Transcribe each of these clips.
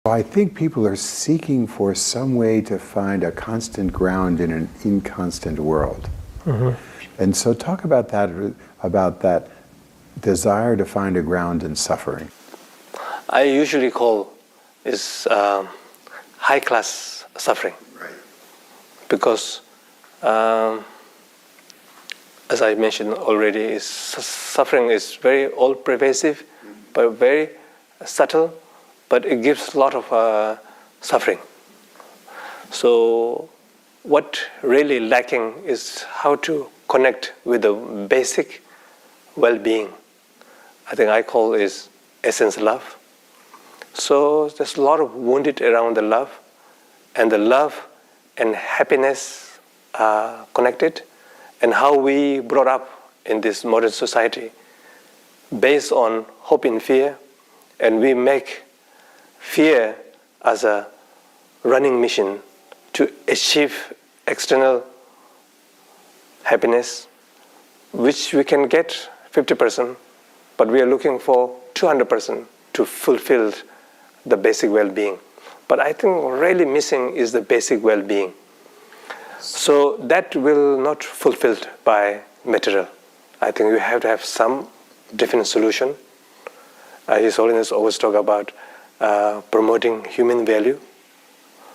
I think people are seeking for some way to find a constant ground in an inconstant world. And so talk about that desire to find a ground in suffering. I usually call is high-class suffering. Right. Because as I mentioned already, suffering is very all-pervasive, but very subtle, but it gives a lot of suffering. So what really lacking is how to connect with the basic well-being. I think I call is essence love. So there's a lot of wounded around the love, and the love and happiness are connected, and how we brought up in this modern society based on hope in fear, and we make fear as a running mission to achieve external happiness, which we can get 50%, but we are looking for 200% to fulfill the basic well-being. But I think really missing is the basic well-being. So that will not fulfilled by material. I think you have to have some different solution. His Holiness always talk about promoting human value.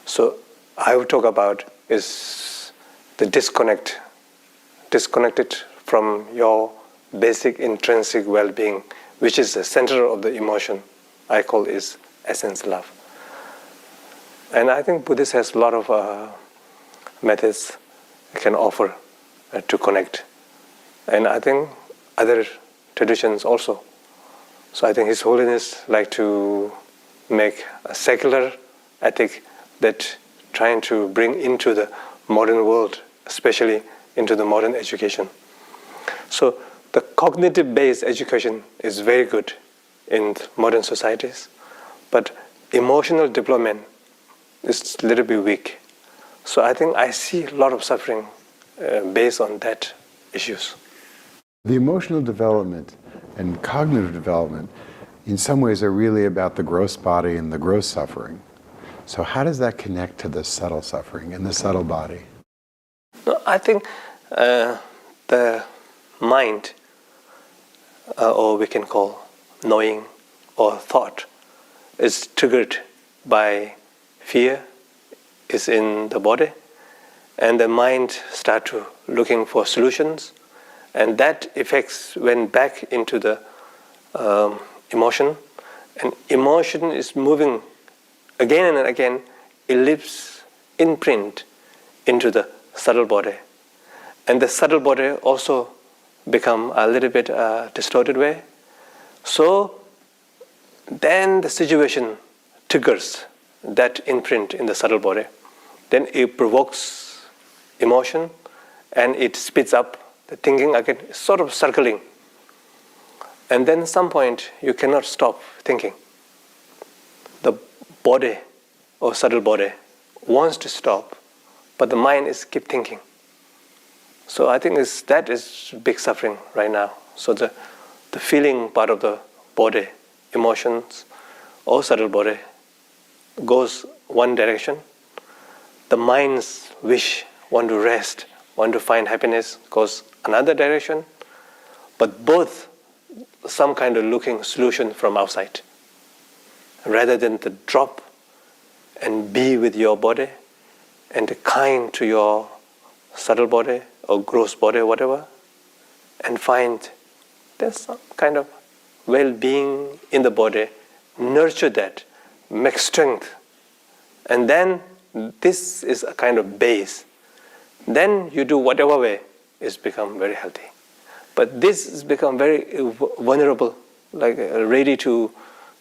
So I would talk about is the disconnected from your basic intrinsic well-being, which is the center of the emotion. I call is essence love. And I think Buddhist has a lot of methods it can offer to connect. And I think other traditions also. So I think His Holiness like to make a secular ethic that trying to bring into the modern world, especially into the modern education. So the cognitive-based education is very good in modern societies, but emotional development is a little bit weak. So I think I see a lot of suffering based on that issues. The emotional development and cognitive development in some ways are really about the gross body and the gross suffering. So how does that connect to the subtle suffering and the subtle body? No, I think the mind, or we can call knowing or thought, is triggered by fear, is in the body, and the mind start to looking for solutions, and that effects went back into the emotion, and emotion is moving again and again. It leaves imprint into the subtle body, and the subtle body also become a little bit distorted way. So then the situation triggers that imprint in the subtle body. Then it provokes emotion, and it speeds up the thinking again, sort of circling. And then at some point you cannot stop thinking. The body or subtle body wants to stop, but the mind is keep thinking. So I think that is big suffering right now. So the feeling part of the body, emotions, or subtle body goes one direction. The mind's wish, want to rest, want to find happiness, goes another direction. But both some kind of looking solution from outside, rather than to drop and be with your body and to kind to your subtle body or gross body, whatever, and find there's some kind of well-being in the body, nurture that, make strength, and then this is a kind of base. Then you do whatever way, it's become very healthy. But this has become very vulnerable, like ready to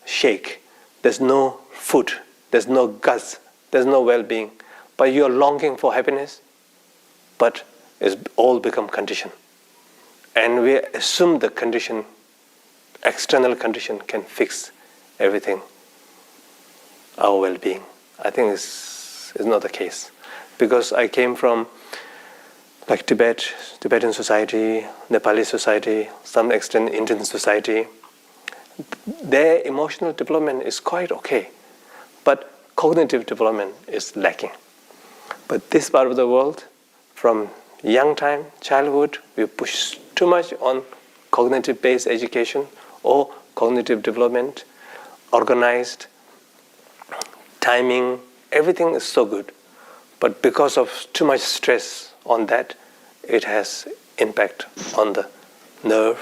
shake. There's no food, there's no guts, there's no well-being. But you are longing for happiness, but it's all become condition. And we assume the condition, external condition, can fix everything, our well-being. I think it's not the case. Because I came from like Tibetan society, Nepali society, some extent Indian society. Their emotional development is quite okay. but cognitive development is lacking. But this part of the world, from young time, childhood, we push too much on cognitive-based education or cognitive development, organized, timing, everything is so good. But because of too much stress on that, it has impact on the nerve,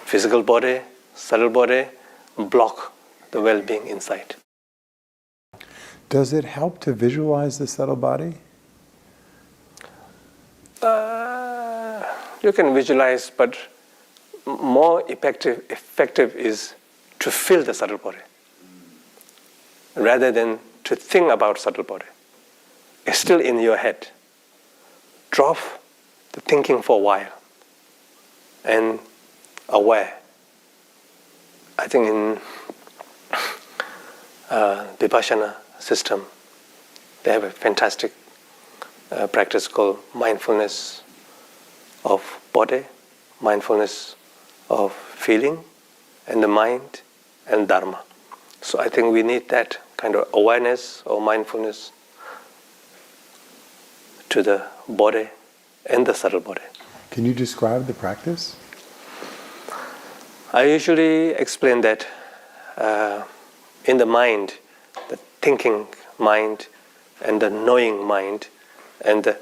physical body, subtle body, block the well-being inside. Does it help to visualize the subtle body? You can visualize, but more effective is to feel the subtle body rather than to think about subtle body. It's still in your head. Drop the thinking for a while and aware. I think in Vipassana system, they have a fantastic practice called mindfulness of body, mindfulness of feeling, and the mind, and Dharma. So I think we need that kind of awareness or mindfulness to the body and the subtle body. Can you describe the practice? I usually explain that in the mind, the thinking mind and the knowing mind and the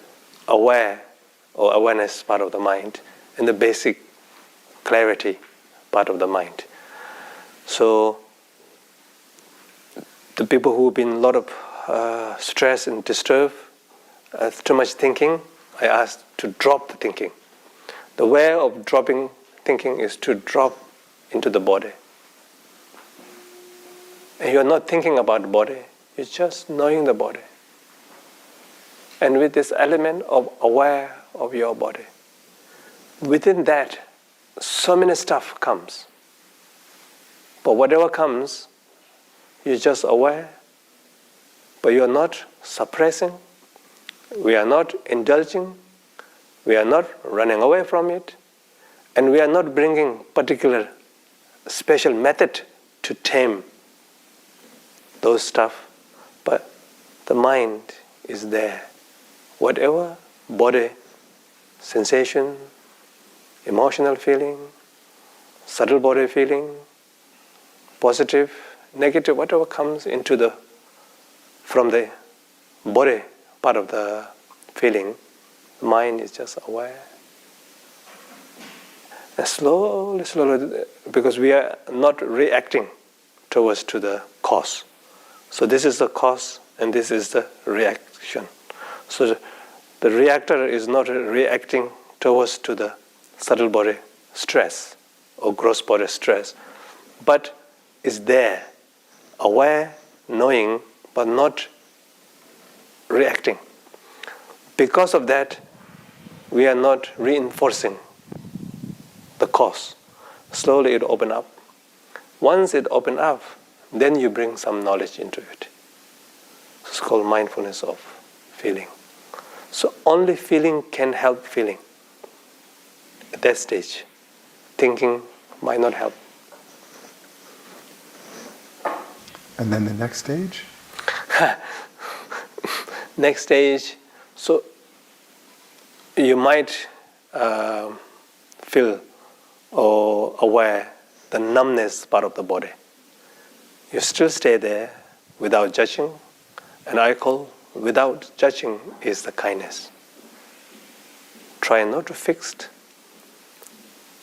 aware or awareness part of the mind and the basic clarity part of the mind. So the people who've been a lot of stress and disturbed, too much thinking, I ask to drop the thinking. The way of dropping thinking is to drop into the body. And you're not thinking about the body, you're just knowing the body. And with this element of aware of your body, within that, so many stuff comes. But whatever comes, you're just aware, but you're not suppressing, we are not indulging, we are not running away from it, and we are not bringing particular special method to tame those stuff, but the mind is there. Whatever body, sensation, emotional feeling, subtle body feeling, positive, negative, whatever comes into from the body part of the feeling, the mind is just aware. And slowly, because we are not reacting towards to the cause. So this is the cause and this is the reaction. So the reactor is not reacting towards to the subtle body stress or gross body stress, but is there, aware, knowing, but not reacting. Because of that, we are not reinforcing the cause. Slowly it opens up. Once it opens up, then you bring some knowledge into it. It's called mindfulness of feeling. So only feeling can help feeling. At that stage, thinking might not help. And then the next stage? Next stage, so you might feel or aware the numbness part of the body. You still stay there without judging, and I call without judging is the kindness. Try not to fix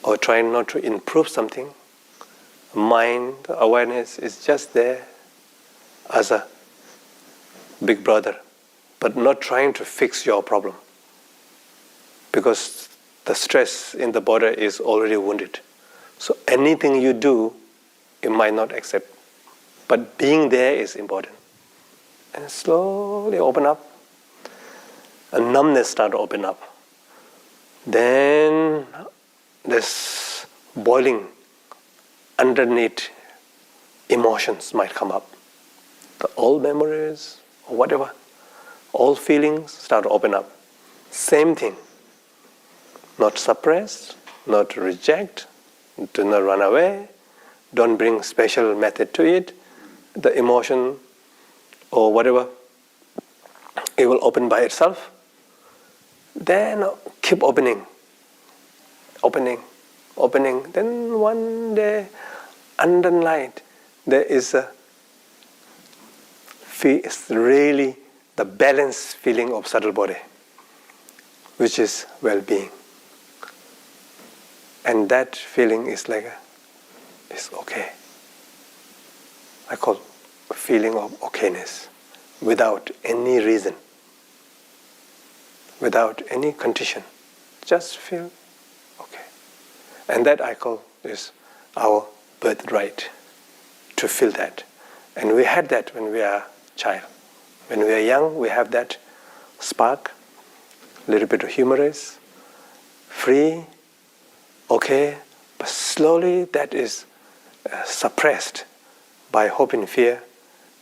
or try not to improve something. Mind, awareness is just there as a big brother, but not trying to fix your problem. Because the stress in the body is already wounded. So anything you do, you might not accept. But being there is important. And slowly open up. A numbness start to open up. Then this boiling underneath emotions might come up. The old memories or whatever, all feelings start to open up. Same thing. Not suppress, not reject, do not run away, don't bring special method to it. The emotion or whatever, it will open by itself. Then keep opening. Then one day, under night, there is really the balanced feeling of subtle body, which is well-being. And that feeling is like it's okay. I call a feeling of okayness, without any reason, without any condition. Just feel okay. And that I call is our birthright, to feel that. And we had that when we are child. When we are young, we have that spark, a little bit of humorous, free, okay, but slowly that is suppressed by hope and fear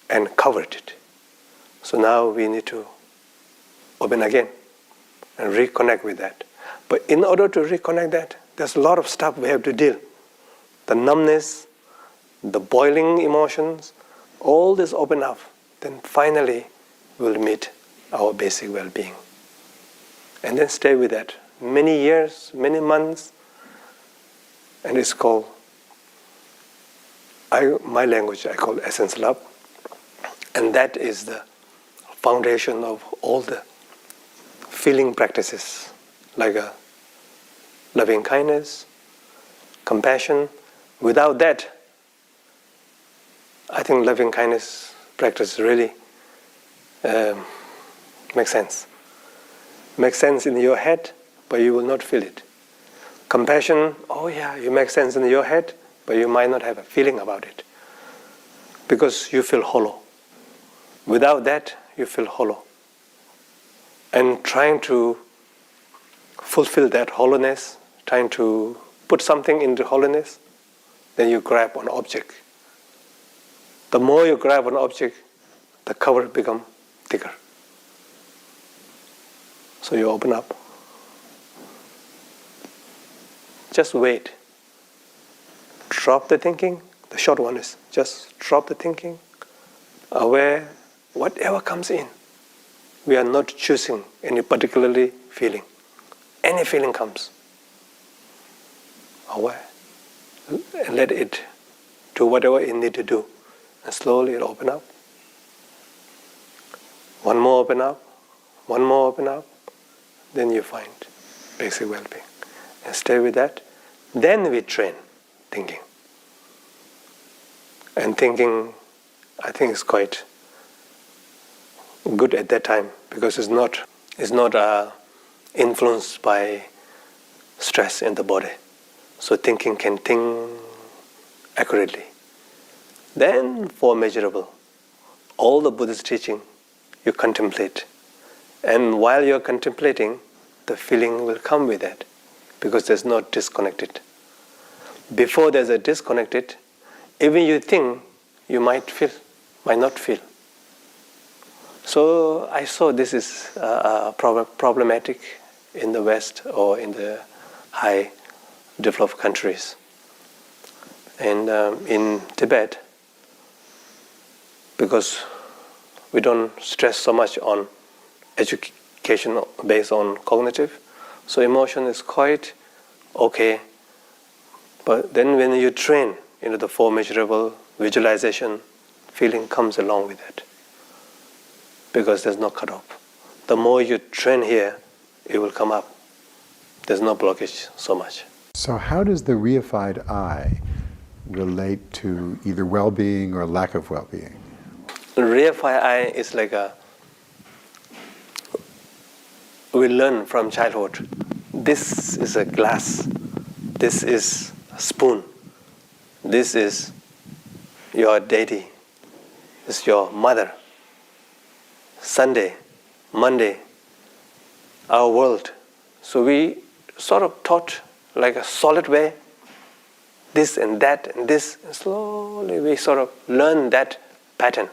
and covered it. So now we need to open again and reconnect with that. But in order to reconnect that, there's a lot of stuff we have to deal. The numbness, the boiling emotions, all this open up. Then finally we'll meet our basic well-being. And then stay with that many years, many months. And it's called, my language I call essence love. And that is the foundation of all the feeling practices, like a loving kindness, compassion. Without that, I think loving kindness practice really makes sense. Makes sense in your head, but you will not feel it. Compassion, oh yeah, you make sense in your head, but you might not have a feeling about it, because you feel hollow. Without that, you feel hollow. And trying to fulfill that hollowness, trying to put something into hollowness, then you grab an object. The more you grab an object, the cover becomes thicker. So you open up. Just wait. Drop the thinking. The short one is just drop the thinking. Aware, whatever comes in. We are not choosing any particularly feeling. Any feeling comes. Aware. And let it do whatever it needs to do. And slowly it open up. One more open up. One more open up. Then you find basic well-being. And stay with that. Then we train thinking. And thinking, I think, is quite good at that time, because it's not influenced by stress in the body. So thinking can think accurately. Then four measurable. All the Buddhist teaching, you contemplate. And while you're contemplating, the feeling will come with that, because there's no disconnected. Before there's a disconnected, even you think, you might not feel. So I saw this is problematic in the West or in the high developed countries. And in Tibet, because we don't stress so much on education based on cognitive, so emotion is quite okay. But then when you train, the four measurable visualization, feeling comes along with it, because there's no cutoff. The more you train here, it will come up. There's no blockage so much. So how does the reified I relate to either well-being or lack of well-being? The reified I is like we learn from childhood. This is a glass. This is a spoon. This is your deity. It's your mother. Sunday, Monday, our world. So we sort of taught like a solid way, this and that and this, and slowly we sort of learn that pattern.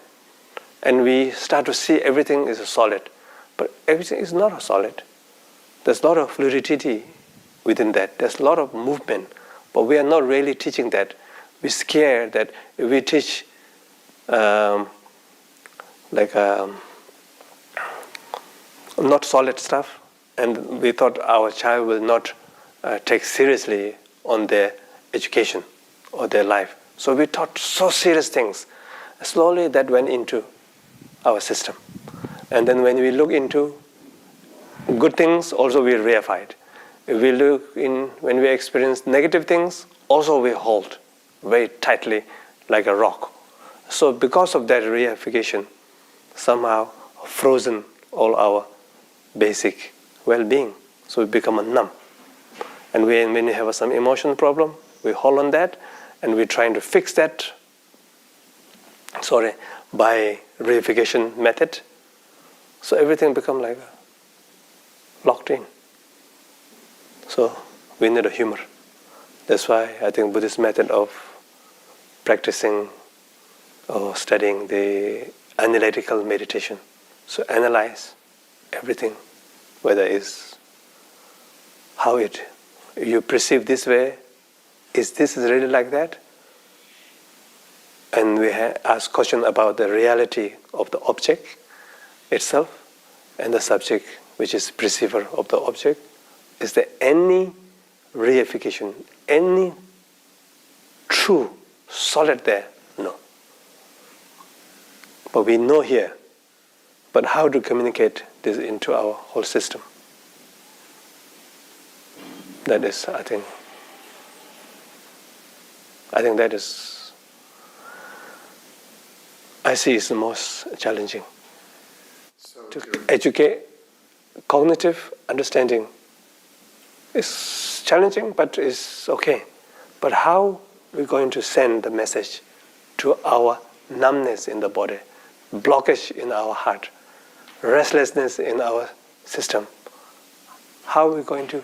And we start to see everything is a solid. But everything is not a solid. There's a lot of fluidity within that. There's a lot of movement. But we are not really teaching that. We're scared that if we teach like not solid stuff, and we thought our child will not take seriously on their education or their life. So we taught so serious things. Slowly that went into our system. And then when we look into good things, also we reified. If we look in, when we experience negative things, also we hold very tightly like a rock. So because of that reification, somehow frozen all our basic well-being. So we become a numb. And when we have some emotional problem, we hold on that, and we're trying to fix that by reification method. So everything become like locked in. So we need a humor. That's why I think Buddhist method of practicing or studying the analytical meditation. So analyze everything, whether it's how you perceive this way, is this really like that? And we ask question about the reality of the object itself and the subject, which is perceiver of the object. Is there any reification, any true, solid there? No. But we know here. But how to communicate this into our whole system? That is, I think that is, I see is the most challenging. To educate cognitive understanding is challenging, but it's okay. But how we're going to send the message to our numbness in the body, blockage in our heart, restlessness in our system? How are we going to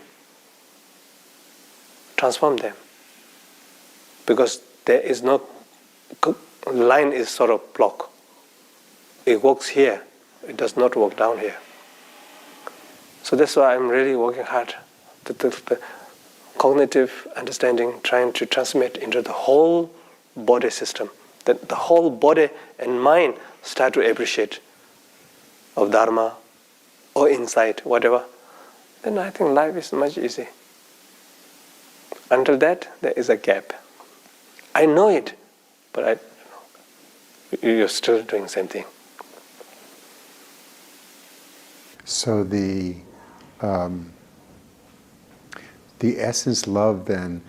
transform them? Because there is no line is sort of blocked. It works here. It does not work down here. So that's why I'm really working hard. The cognitive understanding, trying to transmit into the whole body system. That the whole body and mind start to appreciate of Dharma or insight, whatever. Then I think life is much easier. Until that, there is a gap. I know it, but you're still doing the same thing. So the essence love then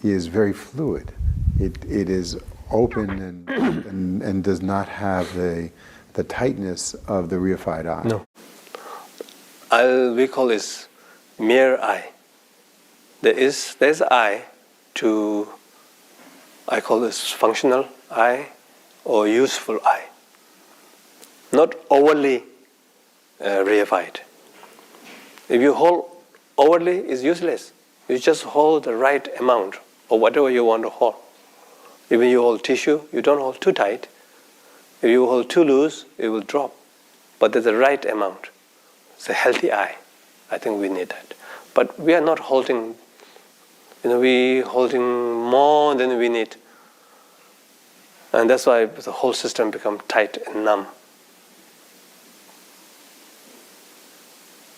is very fluid. It is open and does not have the tightness of the reified eye. No. We call this mere eye. There's eye to, I call this functional eye or useful eye. Not overly reified. If you hold overly, it's useless. You just hold the right amount or whatever you want to hold. Even you hold tissue, you don't hold too tight. If you hold too loose, it will drop. But there's the right amount. It's a healthy eye. I think we need that. But we are not holding, we holding more than we need. And that's why the whole system becomes tight and numb.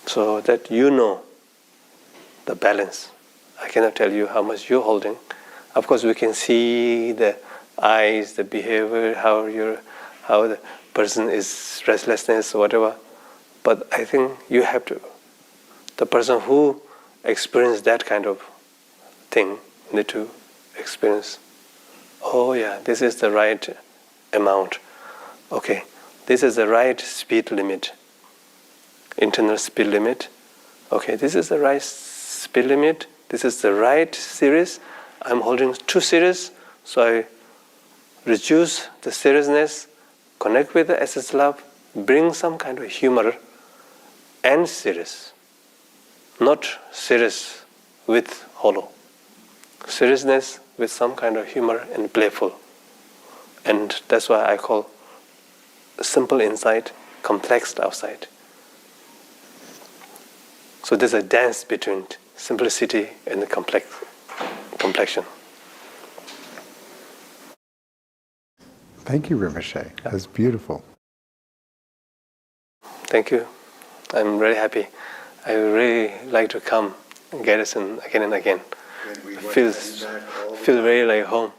So that you know the balance. I cannot tell you how much you're holding. Of course, we can see the eyes, the behavior, how the person is restlessness, whatever. But I think you have to. The person who experiences that kind of thing need to experience. Oh yeah, this is the right amount. Okay, this is the right speed limit. Internal speed limit. Okay, this is the right speed limit. This is the right series. I'm holding too serious, so I reduce the seriousness, connect with the essence love, bring some kind of humor and serious. Not serious with hollow. Seriousness with some kind of humor and playful. And that's why I call simple inside, complex outside. So there's a dance between simplicity and the complexion. Thank you, Rinpoche. That's beautiful. Thank you. I'm very happy. I really like to come and get us in again and again. Feel very like home.